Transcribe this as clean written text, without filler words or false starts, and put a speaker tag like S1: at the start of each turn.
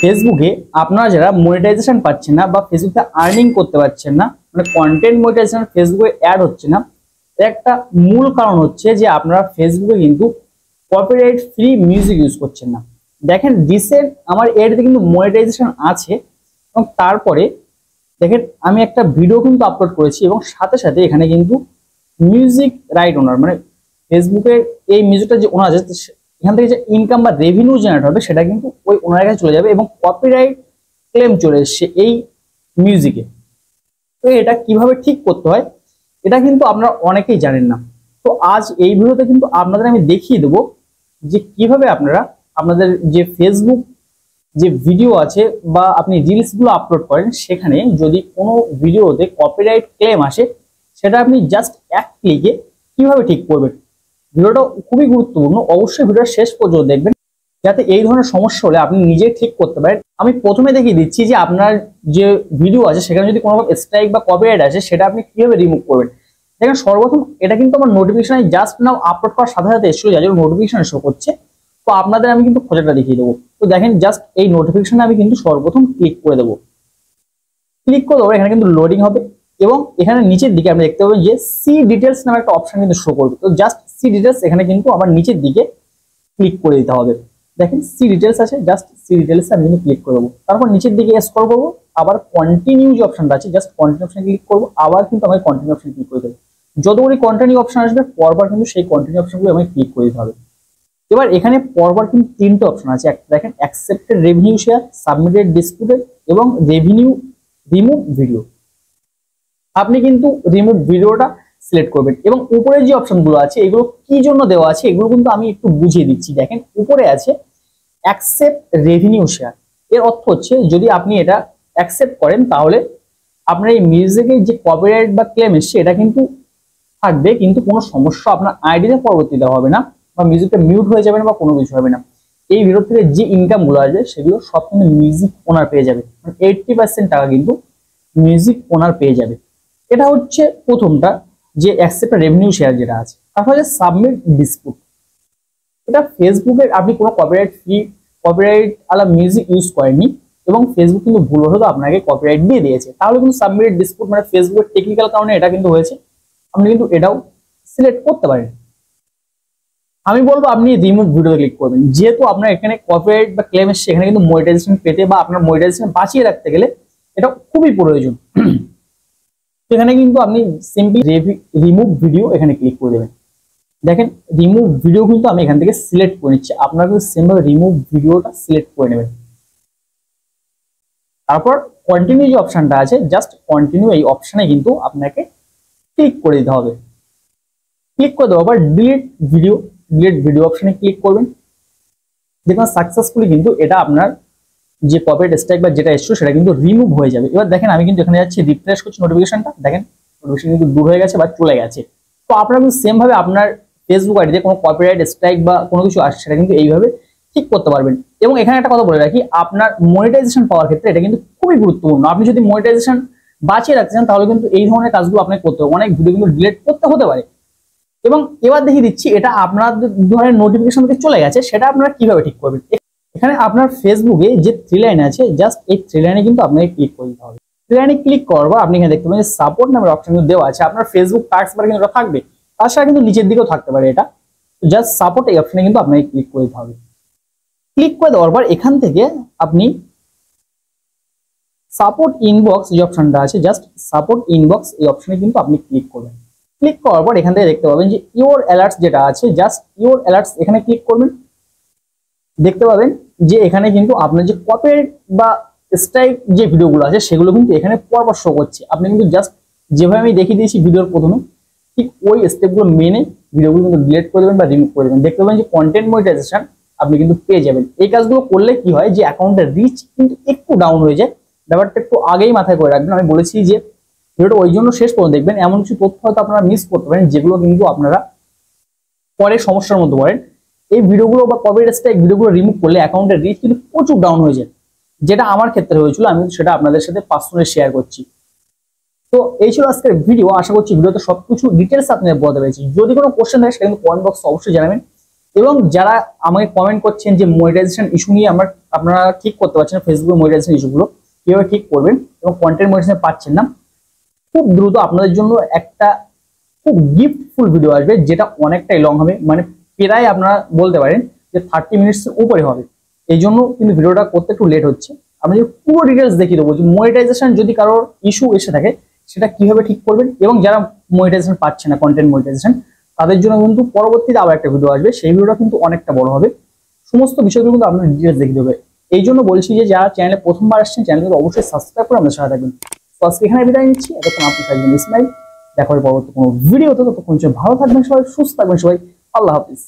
S1: ফেসবুকে আপনারা যারা মনিটাইজেশন পাচ্ছেন না বা ফেসবুকে আর্নিং করতে পারছেন না, মানে কন্টেন্ট মনিটাইজেশন ফেসবুকে অ্যাড হচ্ছে না, এর একটা মূল কারণ হচ্ছে যে আপনারা ফেসবুকে কিন্তু কপিরাইট ফ্রি মিউজিক ইউজ করছেন না। দেখেন রিসেন্ট আমার এডতে কিন্তু মনিটাইজেশন আছে এবং তারপরে দেখেন আমি একটা ভিডিও কিন্তু আপলোড করেছি এবং সাথে সাথে এখানে কিন্তু মিউজিক রাইট ওনার, মানে ফেসবুকের এই মিউজিকটা যে ওনার আছে এখান থেকে যে ইনকাম বা রেভিনিউ জেনারেট হবে সেটা কিন্তু ওই ওনার কাছে চলে যাবে এবং কপিরাইট ক্লেম চলে এসছে এই মিউজিকে। তো এটা কিভাবে ঠিক করতে হয় এটা কিন্তু আপনারা অনেকেই জানেন না। তো আজ এই ভিডিওতে কিন্তু আপনাদের আমি দেখিয়ে দেবো যে কিভাবে আপনারা আপনাদের যে ফেসবুক যে ভিডিও আছে বা আপনি রিলস গুলো আপলোড করেন সেখানে যদি কোনো ভিডিওতে কপিরাইট ক্লেম আসে সেটা আপনি জাস্ট এক ক্লিকে কিভাবে ঠিক করবেন। ভিডিওটা খুবই গুরুত্বপূর্ণ, অবশ্যই ভিডিওটা শেষ পর্যন্ত দেখবেন যাতে এই ধরনের সমস্যা হলে আপনি নিজে ঠিক করতে পারেন। আমি প্রথমে দেখিয়ে দিচ্ছি যে আপনার যে ভিডিও আছে সেখানে যদি কোনো স্ট্রাইক বা কপিরাইট আসে সেটা আপনি কিভাবে রিমুভ করবেন। দেখেন সর্বপ্রথম এটা কিন্তু আমার নোটিফিকেশন জাস্ট নাও আপলোড করার সাথে সাথে এসে যাবে, নোটিফিকেশন শো করছে। তো আপনাদের আমি কিন্তু খোঁজাটা দেখিয়ে দেবো। তো দেখেন জাস্ট এই নোটিফিকেশনে আমি কিন্তু সর্বপ্রথম ক্লিক করে দেবো। ক্লিক করে দেবো, এখানে কিন্তু লোডিং হবে এবং এখানে নিচের দিকে আপনি দেখতে পাবেন যে সি ডিটেলস নামে একটা অপশন কিন্তু শো করবে। তো জাস্ট সি ডিটেলস এখানে কিন্তু আবার নিচের দিকে ক্লিক করে দিতে হবে। দেখেন সি ডিটেলস আছে, জাস্ট সি ডিটেলস আমি কিন্তু ক্লিক করে দেবো। তারপর নিচের দিকে স্ক্রল করবো, আবার কন্টিনিউ যে অপশনটা আছে জাস্ট কন্টিনিউ অপশন ক্লিক করবো, আবার কিন্তু আমাকে কন্টিনিউ অপশন ক্লিক করে দেবো। যতগুলি কন্টিনিউ অপশন আসবে পরপর কিন্তু সেই কন্টিনিউ অপশনগুলো আমাকে ক্লিক করে দিতে হবে। এবার এখানে পরপর কিন্তু তিনটে অপশন আছে, দেখেন accepted revenue share, submitted disputed এবং রেভিনিউ রিমুভ ভিডিও। আপনি কিন্তু রিমুভ ভিডিওটা সিলেক্ট করবেন এবং উপরে যে অপশনগুলো আছে এগুলো কি জন্য দেওয়া আছে এগুলো কিন্তু আমি একটু বুঝিয়ে দিচ্ছি। দেখেন উপরে আছে অ্যাকসেপ্ট রেভিনিউ শেয়ার, এর অর্থ হচ্ছে যদি আপনি এটা অ্যাকসেপ্ট করেন তাহলে আপনার এই মিউজিকের যে কপিরাইট বা ক্লেম এসছে এটা কিন্তু থাকবে, কিন্তু কোনো সমস্যা আপনার আইডিতে পরবর্তীতে হবে না বা মিউজিকটা মিউট হয়ে যাবে না বা কোনো কিছু হবে না। এই ভিডিও থেকে যে ইনকাম গুলো আসবে সেগুলো সব কিন্তু মিউজিক ওনার পেয়ে যাবে, মানে 80% টাকা কিন্তু মিউজিক ওনার পেয়ে যাবে। এটা হচ্ছে প্রথমটা যে অ্যাকসেপ্ট রেভিনিউ শেয়ার যেটা আছে। তারপরে সাবমিট ডিসপুট, এটা ফেসবুকের আপনি কোনো কপিরাইট আলা মিউজিক ইউজ করেননি এবং ফেসবুক কিন্তু ভুলবশত আপনাকে কপিরাইট দিয়ে দিয়েছে, তাহলে কিন্তু সাবমিট ডিসপুট মানে ফেসবুকের টেকনিক্যাল কারণে এটা কিন্তু হয়েছে, আপনি কিন্তু এটাও সিলেক্ট করতে পারেন। আমি বলবো আপনি রিমুভ ভিডিও ক্লিক করবেন, যেহেতু আপনার এখানে কপিরাইট বা ক্লেম এসছে এখানে কিন্তু মনিটাইজেশন পেতে বা আপনার মনিটাইজেশন বাঁচিয়ে রাখতে গেলে এটা খুবই প্রয়োজন। এখানে কিন্তু আপনি সিম্পলি রিমুভ ভিডিও এখানে ক্লিক করে দেবেন। দেখেন রিমুভ ভিডিও কিন্তু আমি এখান থেকে সিলেক্ট করে নিচ্ছি, আপনারা কিন্তু সেমভাবে রিমুভ ভিডিওটা সিলেক্ট করে নেবেন। তারপর কন্টিনিউ যে অপশনটা আছে জাস্ট কন্টিনিউ এই অপশনে কিন্তু আপনাকে ক্লিক করে দিতে হবে। ক্লিক করে দেওয়ার পর ডিলিট ভিডিও অপশনে ক্লিক করবেন। দেখুন সাকসেসফুলি কিন্তু এটা আপনার যে কপিরাইট স্ট্রাইক বা যেটা এসেছিল সেটা কিন্তু রিমুভ হয়ে যাবে। এবার দেখেন আমি কিন্তু এখানে যাচ্ছি, রিফ্রেশ করছি নোটিফিকেশনটা, দেখেন নোটিফিকেশন কিন্তু দূর হয়ে গেছে বা চলে গেছে। তো আপনারা কিন্তু সেম ভাবে আপনার ফেসবুক আইডিতে কোনো কপিরাইট স্ট্রাইক বা কোনো কিছু আসছে সেটা কিন্তু এইভাবে ঠিক করতে পারবেন। এবং এখানে একটা কথা বলে রাখি, আপনার মনিটাইজেশন পাওয়ার ক্ষেত্রে এটা কিন্তু খুবই গুরুত্বপূর্ণ। আপনি যদি মনিটাইজেশন বাঁচিয়ে রাখতে চান তাহলে কিন্তু এই ধরনের কাজগুলো আপনাকে করতে হবে, অনেক ভিডিও কিন্তু ডিলিট করতে হতে পারে। এবং এবার দেখিয়ে দিচ্ছি এটা আপনাদের ধরনের নোটিফিকেশন থেকে চলে গেছে সেটা আপনারা কিভাবে ঠিক করবেন। এখানে আপনার ফেসবুকে যে 3 লাইন আছে জাস্ট এই 3 লাইনে কিন্তু আপনাকে ক্লিক করে দিতে হবে। 3 লাইনে ক্লিক করবো আপনি এখানে দেখতে পাবেন সাপোর্ট নামের অপশন কিন্তু দেওয়া আছে, আপনার ফেসবুক টাস্ক বার কিন্তু থাকবে, তার সাথে কিন্তু নিচের দিকেও থাকতে পারে এটা। জাস্ট সাপোর্ট এই অপশনে কিন্তু আপনাকে ক্লিক করে দিতে হবে। ক্লিক করে দেওয়ার পর এখান থেকে আপনি সাপোর্ট ইনবক্স যে অপশনটা আছে জাস্ট সাপোর্ট ইনবক্স এই অপশনে কিন্তু আপনি ক্লিক করবেন। ক্লিক করার পর এখান থেকে দেখতে পাবেন যে ইওর অ্যালার্টস যেটা আছে জাস্ট ইওর অ্যালার্টস এখানে ক্লিক করবেন। দেখতে পাবেন যে এখানে কিন্তু আপনার যে কপিরাইট বা স্ট্রাইক যে ভিডিওগুলো আছে সেগুলো কিন্তু এখানে পরপর শো করছে। আপনি কিন্তু জাস্ট যেভাবে আমি দেখিয়ে দিয়েছি ভিডিওর প্রথমে ঠিক ওই স্টেপগুলো মেনে ভিডিওগুলো কিন্তু ডিলিট করে দেবেন বা রিমুভ করে দেবেন। দেখতে পাবেন যে কন্টেন্ট মনিটাইজেশন আপনি কিন্তু পেয়ে যাবেন। এই কাজগুলো করলে কি হয় যে অ্যাকাউন্টের রিচ কিন্তু একটু ডাউন হয়ে যায়, ব্যাপারটা একটু আগেই মাথায় করে রাখবেন। আমি বলেছি যে ভিডিওটা ওই জন্য শেষ পর্যন্ত দেখবেন, এমন কিছু তথ্য হয়তো আপনারা মিস করতে পারেন যেগুলো কিন্তু আপনারা পরে সমস্যার মধ্যে পড়েন। এই ভিডিওগুলো বা কপিরাইট স্ট্রাইক ভিডিওগুলো রিমুভ করলে অ্যাকাউন্টের রিচ কিন্তু প্রচুর ডাউন হয়ে যায়, যেটা আমার ক্ষেত্রে হয়েছিল, আমি সেটা আপনাদের সাথে পার্সোনালি শেয়ার করছি। তো এই ছিল আজকের ভিডিও, আশা করছি ভিডিওতে সবকিছু ডিটেলস আপনাদের বলতে পেরেছি। যদি কোনো কোশ্চেন থাকে সেটা কিন্তু কমেন্ট বক্সে অবশ্যই জানাবেন এবং যারা আমাকে কমেন্ট করছেন যে মনিটাইজেশন ইস্যু নিয়ে আপনারা ঠিক করতে পারছেন না, ফেসবুকে মনিটাইজেশন ইস্যুগুলো কিভাবে ঠিক করবেন এবং কন্টেন্ট মনিটাইজেশন পাচ্ছেন না, খুব দ্রুত আপনাদের জন্য একটা খুব গিফটফুল ভিডিও আসবে, যেটা অনেকটাই লং হবে, মানে প্রায় আপনারা বলতে পারেন যে 30 মিনিটসের উপরে হবে। এই জন্য কিন্তু ভিডিওটা করতে একটু লেট হচ্ছে। আমি পুরো ডিটেলস দেখিয়ে দেবো যে মনিটাইজেশন যদি কারোর ইস্যু এসে থাকে সেটা কিভাবে ঠিক করবেন, এবং যারা মনিটাইজেশন পাচ্ছে না, কন্টেন্ট মনিটাইজেশন, তাদের জন্য কিন্তু পরবর্তীতে আবার একটা ভিডিও আসবে, সেই ভিডিওটা কিন্তু অনেকটা বড় হবে। সমস্ত বিষয়গুলো কিন্তু আপনার ডিটেলস দেখিয়ে দেবে। এই জন্য বলছি যে যারা চ্যানেলে প্রথমবার আসছেন, চ্যানেলকে অবশ্যই সাবস্ক্রাইব করে আমাদের সাথে থাকবেন। তো আজকে এখানে বিদায় নিচ্ছি, এতক্ষণ আপনি থাকবেন ইসমাইল। দেখা হবে পরবর্তী কোনো ভিডিওতে, ততক্ষণ ভালো থাকবেন সবাই, সুস্থ থাকবেন সবাই, আল্লাহ হাফিজ।